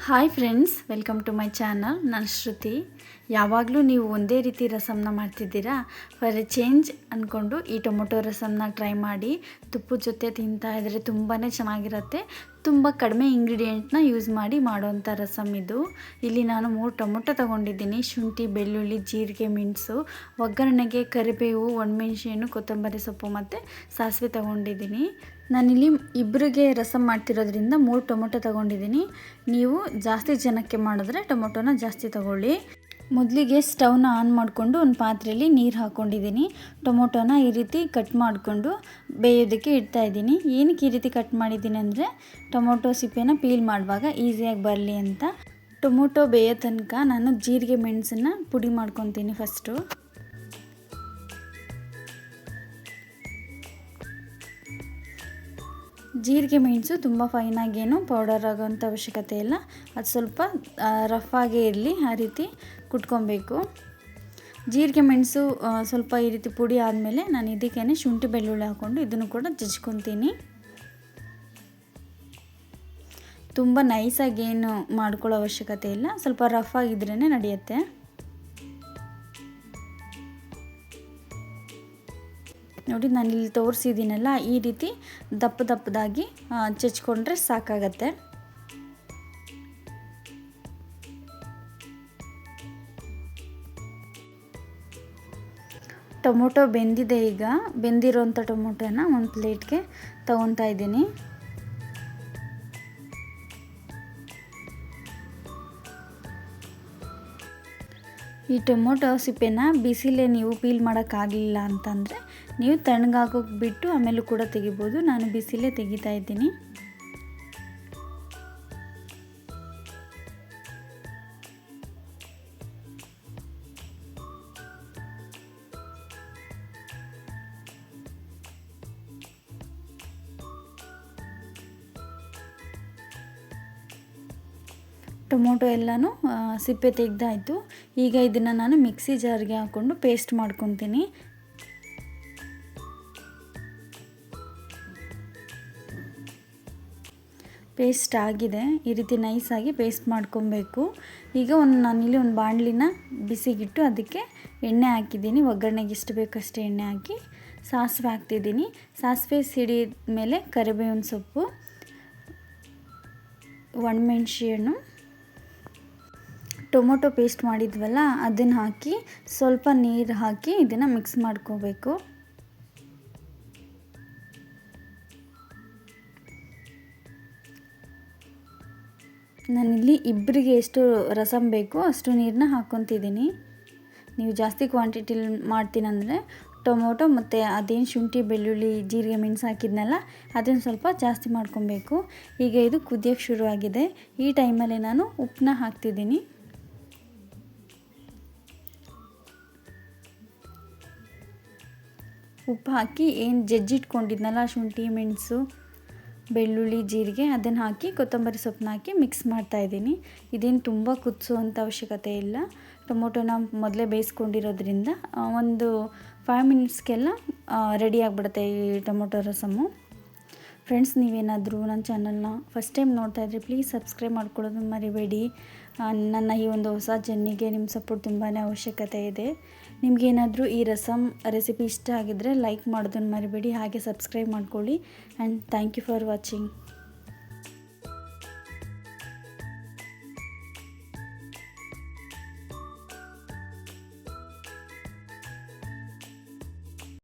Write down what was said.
Hi friends, welcome to my channel. ನಾನು ಶ್ರುತಿ. ಯಾವಾಗಲೂ ನೀವು ಒಂದೇ ರೀತಿ ರಸಮ್ನ ಮಾಡ್ತಿದ್ದೀರಾ, ಫಾರ್ ಎ ಚೇಂಜ್ ಅಂದ್ಕೊಂಡು ಈ ಟೊಮೊಟೊ ರಸಮ್ನ ಟ್ರೈ ಮಾಡಿ. ತುಪ್ಪದ ಜೊತೆ ತಿಂತಾ ಇದ್ದರೆ ತುಂಬಾ ಚೆನ್ನಾಗಿರುತ್ತೆ. ತುಂಬ ಕಡಿಮೆ ಇಂಗ್ರೀಡಿಯೆಂಟ್ನ ಯೂಸ್ ಮಾಡಿ ಮಾಡೋವಂಥ ರಸಮ್ ಇದು. ಇಲ್ಲಿ ನಾನು 3 ಟೊಮೊಟೊ ತೊಗೊಂಡಿದ್ದೀನಿ. ಶುಂಠಿ, ಬೆಳ್ಳುಳ್ಳಿ, ಜೀರಿಗೆ, ಮೆಣಸು, ಒಗ್ಗರಣೆಗೆ ಕರಿಬೇವು, ಒಣಮೆಣ್ಸಿನ, ಕೊತ್ತಂಬರಿ ಸೊಪ್ಪು ಮತ್ತು ಸಾಸಿವೆ ತೊಗೊಂಡಿದ್ದೀನಿ. ನಾನಿಲ್ಲಿ ಇಬ್ಬರಿಗೆ ರಸಮ್ ಮಾಡ್ತಿರೋದ್ರಿಂದ 3 ಟೊಮೊಟೊ ತೊಗೊಂಡಿದ್ದೀನಿ. ನೀವು ಜಾಸ್ತಿ ಜನಕ್ಕೆ ಮಾಡಿದ್ರೆ ಟೊಮೊಟೊನ ಜಾಸ್ತಿ ತೊಗೊಳ್ಳಿ. ಮೊದಲಿಗೆ ಸ್ಟವ್ನ ಆನ್ ಮಾಡಿಕೊಂಡು ಒಂದು ಪಾತ್ರೆಯಲ್ಲಿ ನೀರು ಹಾಕ್ಕೊಂಡಿದ್ದೀನಿ. ಟೊಮೊಟೊನ ಈ ರೀತಿ ಕಟ್ ಮಾಡಿಕೊಂಡು ಬೇಯೋದಕ್ಕೆ ಇಡ್ತಾಯಿದ್ದೀನಿ. ಏನಕ್ಕೆ ಈ ರೀತಿ ಕಟ್ ಮಾಡಿದ್ದೀನಿ ಅಂದರೆ ಟೊಮೊಟೊ ಸಿಪ್ಪೆನ ಪೀಲ್ ಮಾಡುವಾಗ ಈಸಿಯಾಗಿ ಬರಲಿ ಅಂತ. ಟೊಮೊಟೊ ಬೇಯೋ ತನಕ ನಾನು ಜೀರಿಗೆ ಮೆಣಸನ್ನು ಪುಡಿ ಮಾಡ್ಕೊತೀನಿ. ಫಸ್ಟು ಜೀರಿಗೆ ಮೆಣಸು ತುಂಬ ಫೈನಾಗೇನು ಪೌಡರ್ ಆಗೋವಂಥ ಅವಶ್ಯಕತೆ ಇಲ್ಲ. ಅದು ಸ್ವಲ್ಪ ರಫ್ ಆಗೇ ಇರಲಿ, ಆ ರೀತಿ ಕುಟ್ಕೊಬೇಕು. ಜೀರಿಗೆ ಮೆಣಸು ಸ್ವಲ್ಪ ಈ ರೀತಿ ಪುಡಿ ಆದಮೇಲೆ ನಾನು ಇದಕ್ಕೇ ಶುಂಠಿ ಬೆಳ್ಳುಳ್ಳಿ ಹಾಕ್ಕೊಂಡು ಇದನ್ನು ಕೂಡ ಜಜ್ಕೊತೀನಿ. ತುಂಬ ನೈಸಾಗೇನು ಮಾಡ್ಕೊಳ್ಳೋ ಅವಶ್ಯಕತೆ ಇಲ್ಲ, ಸ್ವಲ್ಪ ರಫ್ ಆಗಿದ್ರೇ ನಡೆಯುತ್ತೆ. ನೋಡಿ, ನಾನು ಇಲ್ಲಿ ತೋರಿಸಿದ್ದೀನಲ್ಲ, ಈ ರೀತಿ ದಪ್ಪದಾಗಿ ಚಚ್ಕೊಂಡ್ರೆ ಸಾಕಾಗತ್ತೆ. ಟೊಮೊಟೊ ಬೆಂದಿದೆ. ಈಗ ಬೆಂದಿರೋಂಥ ಟೊಮೊಟೊನ ಒಂದು ಪ್ಲೇಟ್ಗೆ ತಗೊತಾ ಇದ್ದೀನಿ. ಈ ಟೊಮೊಟೊ ಸಿಪ್ಪೆನ ಬಿಸಿಲೇ ನೀವು ಪೀಲ್ ಮಾಡೋಕ್ಕಾಗಲಿಲ್ಲ ಅಂತಂದರೆ ನೀವು ತಣ್ಣಗಾಗೋಕೆ ಬಿಟ್ಟು ಆಮೇಲೂ ಕೂಡ ತೆಗಿಬೋದು. ನಾನು ಬಿಸಿಲೇ ತೆಗಿತಾ ಇದ್ದೀನಿ. ಟೊಮೊಟೊ ಎಲ್ಲನೂ ಸಿಪ್ಪೆ ತೆಗೆದಾಯಿತು. ಈಗ ಇದನ್ನು ನಾನು ಮಿಕ್ಸಿ ಜಾರ್ಗೆ ಹಾಕ್ಕೊಂಡು ಪೇಸ್ಟ್ ಮಾಡ್ಕೊತೀನಿ. ಪೇಸ್ಟ್ ಆಗಿದೆ. ಈ ರೀತಿ ನೈಸಾಗಿ ಪೇಸ್ಟ್ ಮಾಡ್ಕೊಬೇಕು. ಈಗ ನಾನಿಲ್ಲಿ ಒಂದು ಬಾಣಲಿನ ಬಿಸಿಗಿಟ್ಟು ಅದಕ್ಕೆ ಎಣ್ಣೆ ಹಾಕಿದ್ದೀನಿ. ಒಗ್ಗರಣೆಗೆ ಎಷ್ಟು ಬೇಕಷ್ಟು ಎಣ್ಣೆ ಹಾಕಿ ಸಾಸಿವೆ ಹಾಕ್ತಿದ್ದೀನಿ. ಸಾಸಿವೆ ಸಿಡಿದ ಮೇಲೆ ಕರಿಬೇವಿನ ಸೊಪ್ಪು, ಒಣಮೆಣ್ಸಿನ, ಟೊಮೊಟೊ ಪೇಸ್ಟ್ ಮಾಡಿದ್ವಲ್ಲ ಅದನ್ನು ಹಾಕಿ ಸ್ವಲ್ಪ ನೀರು ಹಾಕಿ ಇದನ್ನು ಮಿಕ್ಸ್ ಮಾಡ್ಕೋಬೇಕು. ನಾನಿಲ್ಲಿ ಇಬ್ಬರಿಗೆ ಎಷ್ಟು ರಸಮ್ ಬೇಕೋ ಅಷ್ಟು ನೀರನ್ನ ಹಾಕ್ಕೊತಿದ್ದೀನಿ. ನೀವು ಜಾಸ್ತಿ ಕ್ವಾಂಟಿಟಿಲಿ ಮಾಡ್ತೀನಂದರೆ ಟೊಮೊಟೊ ಮತ್ತು ಅದೇನು ಶುಂಠಿ, ಬೆಳ್ಳುಳ್ಳಿ, ಜೀರಿಗೆ, ಮೆಣಸು ಹಾಕಿದ್ನಲ್ಲ ಅದನ್ನು ಸ್ವಲ್ಪ ಜಾಸ್ತಿ ಮಾಡ್ಕೊಬೇಕು. ಈಗ ಇದು ಕುದಿಯೋಕ್ಕೆ ಶುರುವಾಗಿದೆ. ಈ ಟೈಮಲ್ಲಿ ನಾನು ಉಪ್ಪನ್ನ ಹಾಕ್ತಿದ್ದೀನಿ. ಉಪ್ಪು ಹಾಕಿ ಏನು ಜಜ್ಜಿಟ್ಕೊಂಡಿದ್ನಲ್ಲ ಶುಂಠಿ, ಮೆಣಸು, ಬೆಳ್ಳುಳ್ಳಿ, ಜೀರಿಗೆ ಅದನ್ನು ಹಾಕಿ ಕೊತ್ತಂಬರಿ ಸೊಪ್ಪನ್ನ ಹಾಕಿ ಮಿಕ್ಸ್ ಮಾಡ್ತಾಯಿದ್ದೀನಿ. ಇದೇನು ತುಂಬ ಕುದಿಸುವಂಥ ಅವಶ್ಯಕತೆ ಇಲ್ಲ. ಟೊಮೊಟೊನ ಮೊದಲೇ ಬೇಯಿಸ್ಕೊಂಡಿರೋದ್ರಿಂದ ಒಂದು 5 ಮಿನಿಟ್ಸ್ಗೆಲ್ಲ ರೆಡಿ ಆಗಿಬಿಡುತ್ತೆ ಈ ಟೊಮೊಟೊ ರಸಮ್ಮು. ಫ್ರೆಂಡ್ಸ್, ನೀವೇನಾದರೂ ನನ್ನ ಚಾನಲ್ನ ಫಸ್ಟ್ ಟೈಮ್ ನೋಡ್ತಾ ಇದ್ದರೆ ಪ್ಲೀಸ್ ಸಬ್ಸ್ಕ್ರೈಬ್ ಮಾಡ್ಕೊಳ್ಳೋದನ್ನು ಮರಿಬೇಡಿ. ನನ್ನ ಈ ಒಂದು ಹೊಸ ಜರ್ನಿಗೆ ನಿಮ್ಮ ಸಪೋರ್ಟ್ ತುಂಬಾ ಅವಶ್ಯಕತೆ ಇದೆ. ನಿಮಗೇನಾದರೂ ಈ ರಸಮ್ ರೆಸಿಪಿ ಇಷ್ಟ ಆಗಿದ್ದರೆ ಲೈಕ್ ಮಾಡೋದನ್ನು ಮರಿಬೇಡಿ. ಹಾಗೆ ಸಬ್ಸ್ಕ್ರೈಬ್ ಮಾಡ್ಕೊಳ್ಳಿ. And thank you for watching.